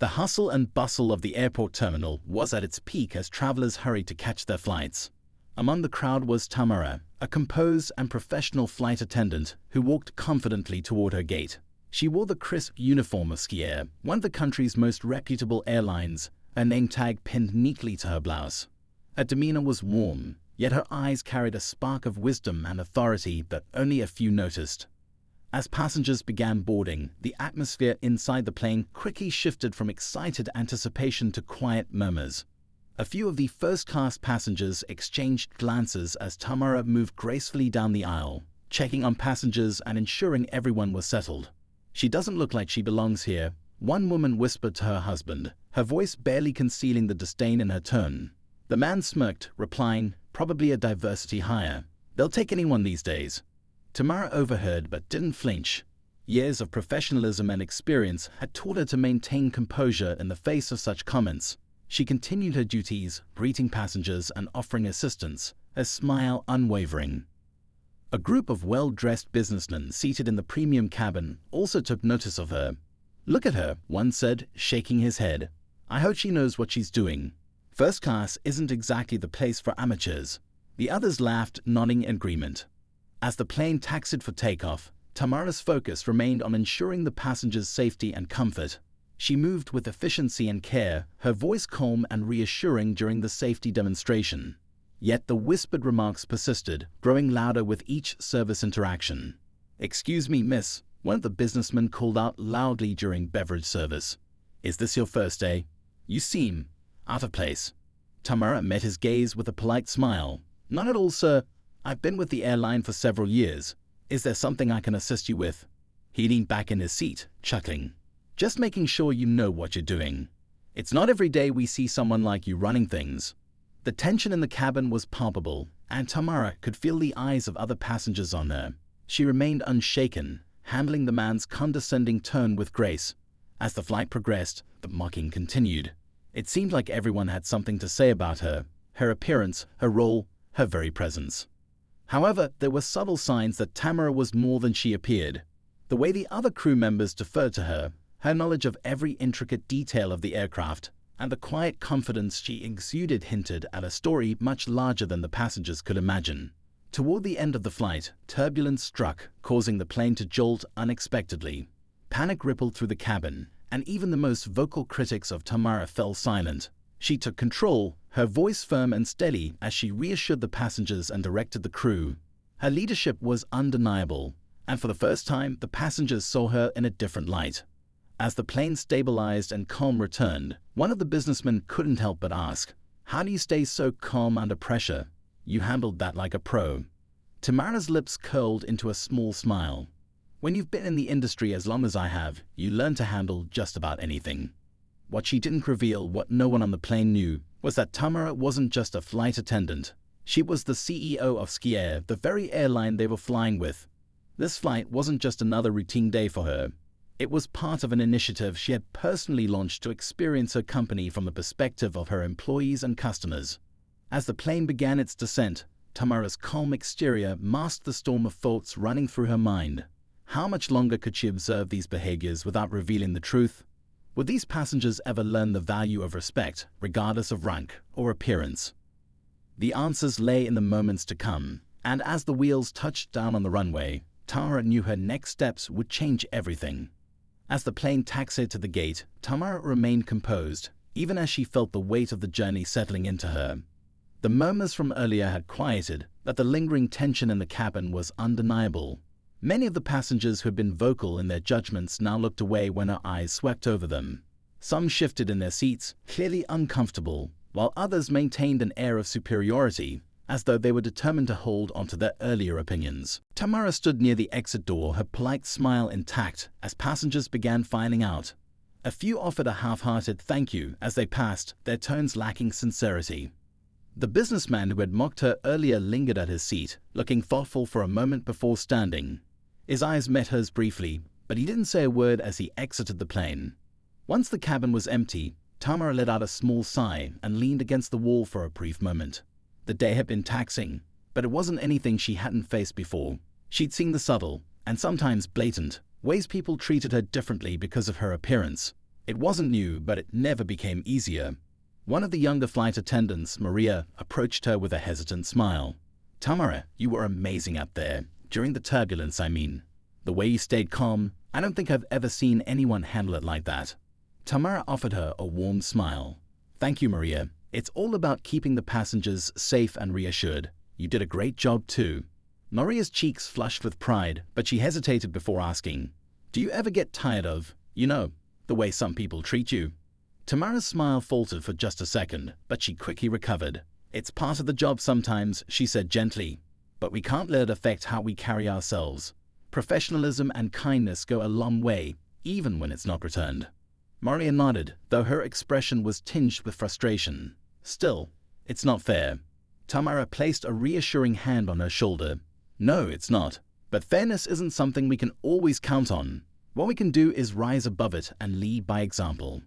The hustle and bustle of the airport terminal was at its peak as travelers hurried to catch their flights. Among the crowd was Tamara, a composed and professional flight attendant who walked confidently toward her gate. She wore the crisp uniform of Skiair, one of the country's most reputable airlines, a name tag pinned neatly to her blouse. Her demeanor was warm, yet her eyes carried a spark of wisdom and authority that only a few noticed. As passengers began boarding, the atmosphere inside the plane quickly shifted from excited anticipation to quiet murmurs. A few of the first-class passengers exchanged glances as Tamara moved gracefully down the aisle, checking on passengers and ensuring everyone was settled. "She doesn't look like she belongs here," one woman whispered to her husband, her voice barely concealing the disdain in her tone. The man smirked, replying, "Probably a diversity hire. They'll take anyone these days." Tamara overheard but didn't flinch. Years of professionalism and experience had taught her to maintain composure in the face of such comments. She continued her duties, greeting passengers and offering assistance, her smile unwavering. A group of well-dressed businessmen seated in the premium cabin also took notice of her. "Look at her," one said, shaking his head. "I hope she knows what she's doing. First class isn't exactly the place for amateurs." The others laughed, nodding in agreement. As the plane taxied for takeoff, Tamara's focus remained on ensuring the passengers' safety and comfort. She moved with efficiency and care, her voice calm and reassuring during the safety demonstration. Yet the whispered remarks persisted, growing louder with each service interaction. "Excuse me, miss," one of the businessmen called out loudly during beverage service. "Is this your first day? You seem out of place." Tamara met his gaze with a polite smile. "Not at all, sir. I've been with the airline for several years. Is there something I can assist you with?" He leaned back in his seat, chuckling. "Just making sure you know what you're doing. It's not every day we see someone like you running things." The tension in the cabin was palpable, and Tamara could feel the eyes of other passengers on her. She remained unshaken, handling the man's condescending tone with grace. As the flight progressed, the mocking continued. It seemed like everyone had something to say about her appearance, her role, her very presence. However, there were subtle signs that Tamara was more than she appeared. The way the other crew members deferred to her, her knowledge of every intricate detail of the aircraft, and the quiet confidence she exuded hinted at a story much larger than the passengers could imagine. Toward the end of the flight, turbulence struck, causing the plane to jolt unexpectedly. Panic rippled through the cabin, and even the most vocal critics of Tamara fell silent. She took control, her voice firm and steady as she reassured the passengers and directed the crew. Her leadership was undeniable, and for the first time, the passengers saw her in a different light. As the plane stabilized and calm returned, one of the businessmen couldn't help but ask, "How do you stay so calm under pressure? You handled that like a pro." Tamara's lips curled into a small smile. "When you've been in the industry as long as I have, you learn to handle just about anything." What she didn't reveal, what no one on the plane knew, was that Tamara wasn't just a flight attendant. She was the CEO of Skiair, the very airline they were flying with. This flight wasn't just another routine day for her. It was part of an initiative she had personally launched to experience her company from the perspective of her employees and customers. As the plane began its descent, Tamara's calm exterior masked the storm of thoughts running through her mind. How much longer could she observe these behaviors without revealing the truth? Would these passengers ever learn the value of respect, regardless of rank or appearance? The answers lay in the moments to come, and as the wheels touched down on the runway, Tamara knew her next steps would change everything. As the plane taxied to the gate, Tamara remained composed, even as she felt the weight of the journey settling into her. The murmurs from earlier had quieted, but the lingering tension in the cabin was undeniable. Many of the passengers who had been vocal in their judgments now looked away when her eyes swept over them. Some shifted in their seats, clearly uncomfortable, while others maintained an air of superiority, as though they were determined to hold onto their earlier opinions. Tamara stood near the exit door, her polite smile intact, as passengers began filing out. A few offered a half-hearted thank you as they passed, their tones lacking sincerity. The businessman who had mocked her earlier lingered at his seat, looking thoughtful for a moment before standing. His eyes met hers briefly, but he didn't say a word as he exited the plane. Once the cabin was empty, Tamara let out a small sigh and leaned against the wall for a brief moment. The day had been taxing, but it wasn't anything she hadn't faced before. She'd seen the subtle, and sometimes blatant, ways people treated her differently because of her appearance. It wasn't new, but it never became easier. One of the younger flight attendants, Maria, approached her with a hesitant smile. "Tamara, you were amazing up there. During the turbulence, I mean. The way you stayed calm, I don't think I've ever seen anyone handle it like that." Tamara offered her a warm smile. "Thank you, Maria. It's all about keeping the passengers safe and reassured. You did a great job too." Maria's cheeks flushed with pride, but she hesitated before asking, "Do you ever get tired of, the way some people treat you?" Tamara's smile faltered for just a second, but she quickly recovered. "It's part of the job sometimes," she said gently, "but we can't let it affect how we carry ourselves. Professionalism and kindness go a long way, even when it's not returned." Maria nodded, though her expression was tinged with frustration. "Still, it's not fair." Tamara placed a reassuring hand on her shoulder. "No, it's not. But fairness isn't something we can always count on. What we can do is rise above it and lead by example."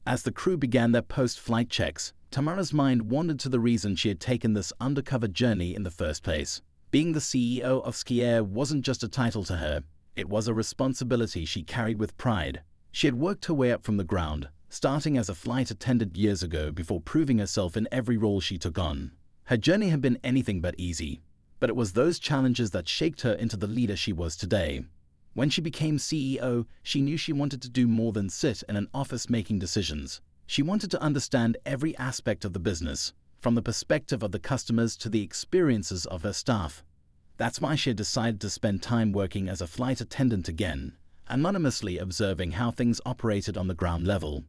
As the crew began their post-flight checks, Tamara's mind wandered to the reason she had taken this undercover journey in the first place. Being the CEO of Skiair wasn't just a title to her, it was a responsibility she carried with pride. She had worked her way up from the ground, starting as a flight attendant years ago before proving herself in every role she took on. Her journey had been anything but easy, but it was those challenges that shaped her into the leader she was today. When she became CEO, she knew she wanted to do more than sit in an office making decisions. She wanted to understand every aspect of the business, from the perspective of the customers to the experiences of her staff. That's why she had decided to spend time working as a flight attendant again, anonymously observing how things operated on the ground level.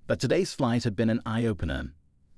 But today's flight had been an eye-opener.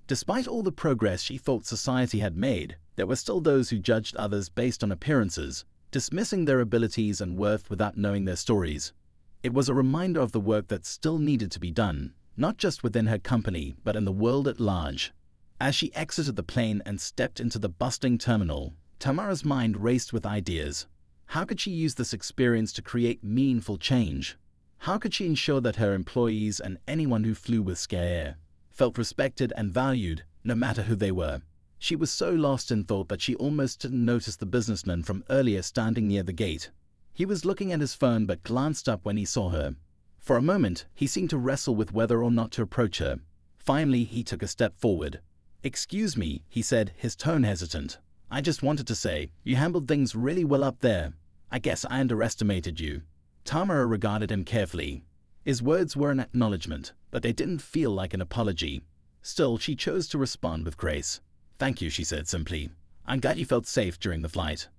Despite all the progress she thought society had made, there were still those who judged others based on appearances, dismissing their abilities and worth without knowing their stories. It was a reminder of the work that still needed to be done, not just within her company, but in the world at large. As she exited the plane and stepped into the bustling terminal, Tamara's mind raced with ideas. How could she use this experience to create meaningful change? How could she ensure that her employees and anyone who flew with Skiair felt respected and valued, no matter who they were? She was so lost in thought that she almost didn't notice the businessman from earlier standing near the gate. He was looking at his phone but glanced up when he saw her. For a moment, he seemed to wrestle with whether or not to approach her. Finally, he took a step forward. "Excuse me," he said, his tone hesitant. "I just wanted to say, you handled things really well up there. I guess I underestimated you." Tamara regarded him carefully. His words were an acknowledgement, but they didn't feel like an apology. Still, she chose to respond with grace. "Thank you," she said simply. "I'm glad you felt safe during the flight."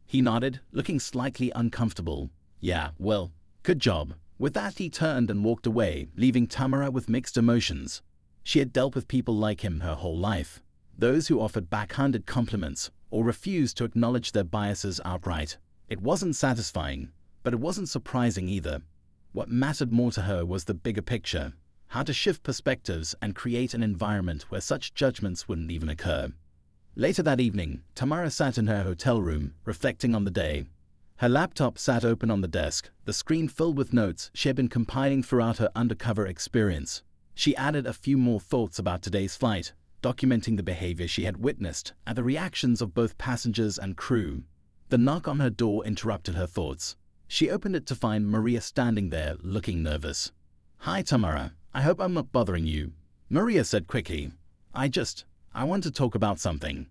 He nodded, looking slightly uncomfortable. "Yeah, well, good job." With that, he turned and walked away, leaving Tamara with mixed emotions. She had dealt with people like him her whole life. Those who offered backhanded compliments or refused to acknowledge their biases outright. It wasn't satisfying, but it wasn't surprising either. What mattered more to her was the bigger picture. How to shift perspectives and create an environment where such judgments wouldn't even occur. Later that evening, Tamara sat in her hotel room, reflecting on the day. Her laptop sat open on the desk, the screen filled with notes she had been compiling throughout her undercover experience. She added a few more thoughts about today's flight, documenting the behavior she had witnessed and the reactions of both passengers and crew. The knock on her door interrupted her thoughts. She opened it to find Maria standing there, looking nervous. "Hi, Tamara. I hope I'm not bothering you," Maria said quickly. I want to talk about something."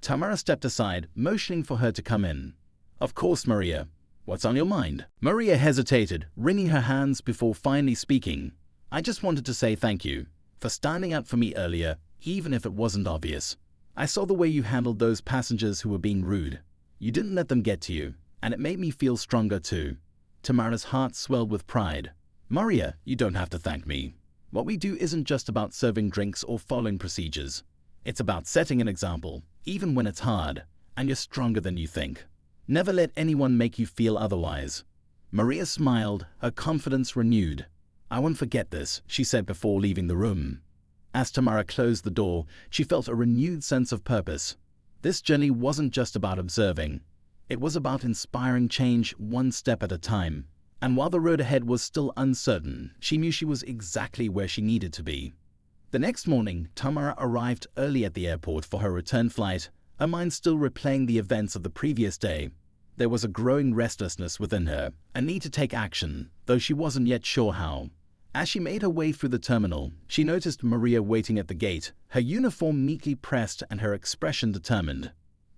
Tamara stepped aside, motioning for her to come in. "Of course, Maria. What's on your mind?" Maria hesitated, wringing her hands before finally speaking. "I just wanted to say thank you for standing up for me earlier, even if it wasn't obvious. I saw the way you handled those passengers who were being rude. You didn't let them get to you, and it made me feel stronger too." Tamara's heart swelled with pride. "Maria, you don't have to thank me. What we do isn't just about serving drinks or following procedures. It's about setting an example, even when it's hard, and you're stronger than you think. Never let anyone make you feel otherwise." Maria smiled, her confidence renewed. "I won't forget this," she said before leaving the room. As Tamara closed the door, she felt a renewed sense of purpose. This journey wasn't just about observing. It was about inspiring change one step at a time. And while the road ahead was still uncertain, she knew she was exactly where she needed to be. The next morning, Tamara arrived early at the airport for her return flight, her mind still replaying the events of the previous day. There was a growing restlessness within her, a need to take action, though she wasn't yet sure how. As she made her way through the terminal, she noticed Maria waiting at the gate, her uniform neatly pressed and her expression determined.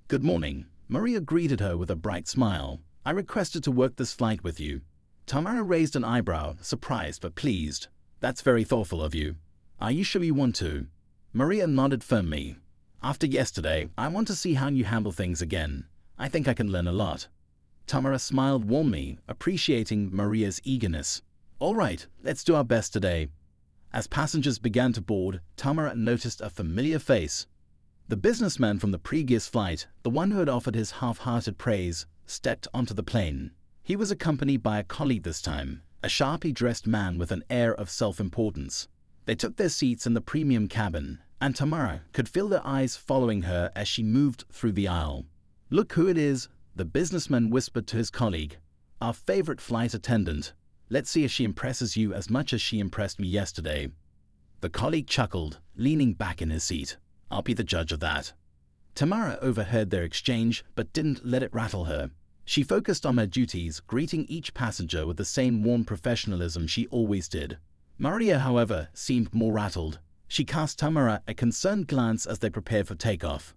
"Good morning." Maria greeted her with a bright smile. "I requested to work this flight with you." Tamara raised an eyebrow, surprised but pleased. "That's very thoughtful of you. Are you sure you want to?" Maria nodded firmly. "After yesterday, I want to see how you handle things again. I think I can learn a lot." Tamara smiled warmly, appreciating Maria's eagerness. "All right, let's do our best today." As passengers began to board, Tamara noticed a familiar face. The businessman from the previous flight, the one who had offered his half-hearted praise, stepped onto the plane. He was accompanied by a colleague this time, a sharply dressed man with an air of self-importance. They took their seats in the premium cabin, and Tamara could feel their eyes following her as she moved through the aisle. "Look who it is," the businessman whispered to his colleague. "Our favorite flight attendant. Let's see if she impresses you as much as she impressed me yesterday." The colleague chuckled, leaning back in his seat. "I'll be the judge of that." Tamara overheard their exchange but didn't let it rattle her. She focused on her duties, greeting each passenger with the same warm professionalism she always did. Maria, however, seemed more rattled. She cast Tamara a concerned glance as they prepared for takeoff.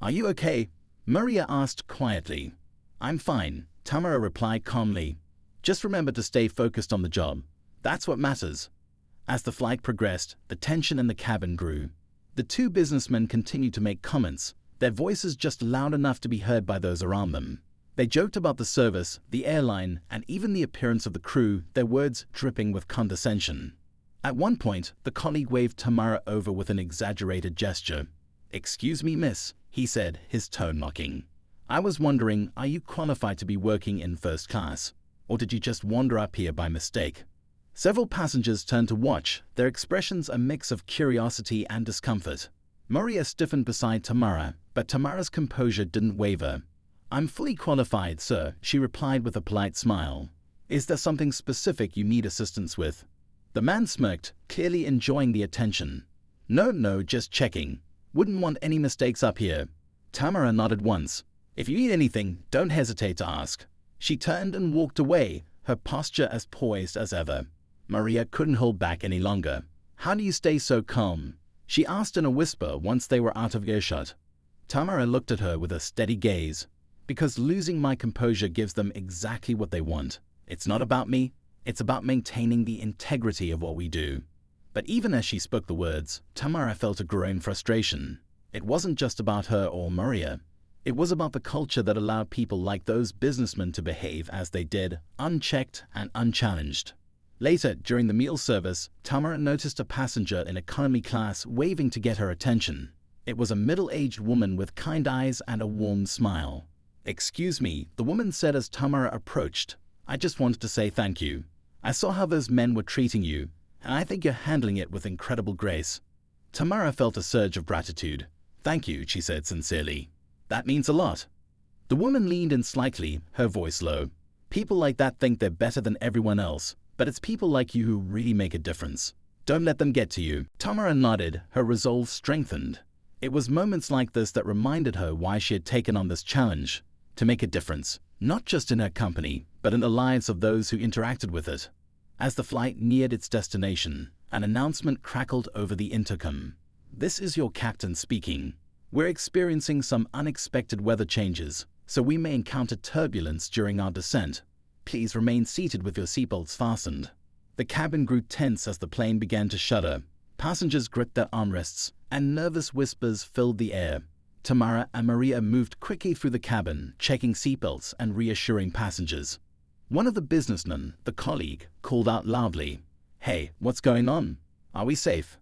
"Are you okay?" Maria asked quietly. "I'm fine," Tamara replied calmly. "Just remember to stay focused on the job. That's what matters." As the flight progressed, the tension in the cabin grew. The two businessmen continued to make comments, their voices just loud enough to be heard by those around them. They joked about the service, the airline, and even the appearance of the crew, their words dripping with condescension. At one point, the colleague waved Tamara over with an exaggerated gesture. "Excuse me, miss," he said, his tone mocking. "I was wondering, are you qualified to be working in first class? Or did you just wander up here by mistake?" Several passengers turned to watch, their expressions a mix of curiosity and discomfort. Maria stiffened beside Tamara, but Tamara's composure didn't waver. "I'm fully qualified, sir," she replied with a polite smile. "Is there something specific you need assistance with?" The man smirked, clearly enjoying the attention. No, just checking. Wouldn't want any mistakes up here." Tamara nodded once. "If you need anything, don't hesitate to ask." She turned and walked away, her posture as poised as ever. Maria couldn't hold back any longer. "How do you stay so calm?" she asked in a whisper once they were out of earshot. Tamara looked at her with a steady gaze. "Because losing my composure gives them exactly what they want. It's not about me. It's about maintaining the integrity of what we do." But even as she spoke the words, Tamara felt a growing frustration. It wasn't just about her or Maria. It was about the culture that allowed people like those businessmen to behave as they did, unchecked and unchallenged. Later, during the meal service, Tamara noticed a passenger in economy class waving to get her attention. It was a middle-aged woman with kind eyes and a warm smile. "Excuse me," the woman said as Tamara approached. "I just wanted to say thank you. I saw how those men were treating you, and I think you're handling it with incredible grace." Tamara felt a surge of gratitude. "Thank you," she said sincerely. "That means a lot." The woman leaned in slightly, her voice low. "People like that think they're better than everyone else, but it's people like you who really make a difference. Don't let them get to you." Tamara nodded, her resolve strengthened. It was moments like this that reminded her why she had taken on this challenge. To make a difference, not just in her company, but in the lives of those who interacted with it. As the flight neared its destination, an announcement crackled over the intercom. "This is your captain speaking. We're experiencing some unexpected weather changes, so we may encounter turbulence during our descent. Please remain seated with your seatbelts fastened." The cabin grew tense as the plane began to shudder. Passengers gripped their armrests, and nervous whispers filled the air. Tamara and Maria moved quickly through the cabin, checking seatbelts and reassuring passengers. One of the businessmen, the colleague, called out loudly, "Hey, what's going on? Are we safe?"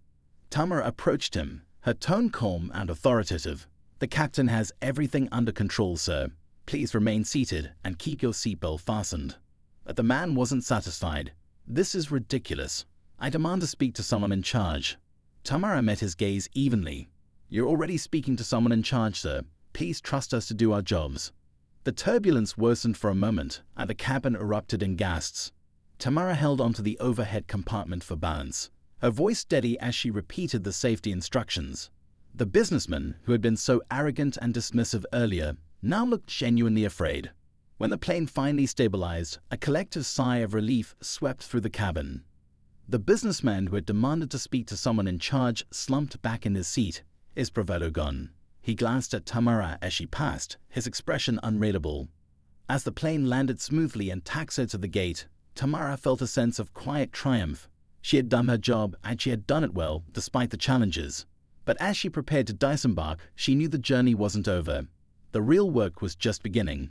Tamara approached him, her tone calm and authoritative. "The captain has everything under control, sir. Please remain seated and keep your seatbelt fastened." But the man wasn't satisfied. "This is ridiculous. I demand to speak to someone in charge." Tamara met his gaze evenly. "You're already speaking to someone in charge, sir. Please trust us to do our jobs." The turbulence worsened for a moment, and the cabin erupted in gasps. Tamara held onto the overhead compartment for balance, her voice steady as she repeated the safety instructions. The businessman, who had been so arrogant and dismissive earlier, now looked genuinely afraid. When the plane finally stabilized, a collective sigh of relief swept through the cabin. The businessman who had demanded to speak to someone in charge slumped back in his seat, his bravado gone. He glanced at Tamara as she passed, his expression unreadable. As the plane landed smoothly and taxied to the gate, Tamara felt a sense of quiet triumph. She had done her job, and she had done it well, despite the challenges. But as she prepared to disembark, she knew the journey wasn't over. The real work was just beginning.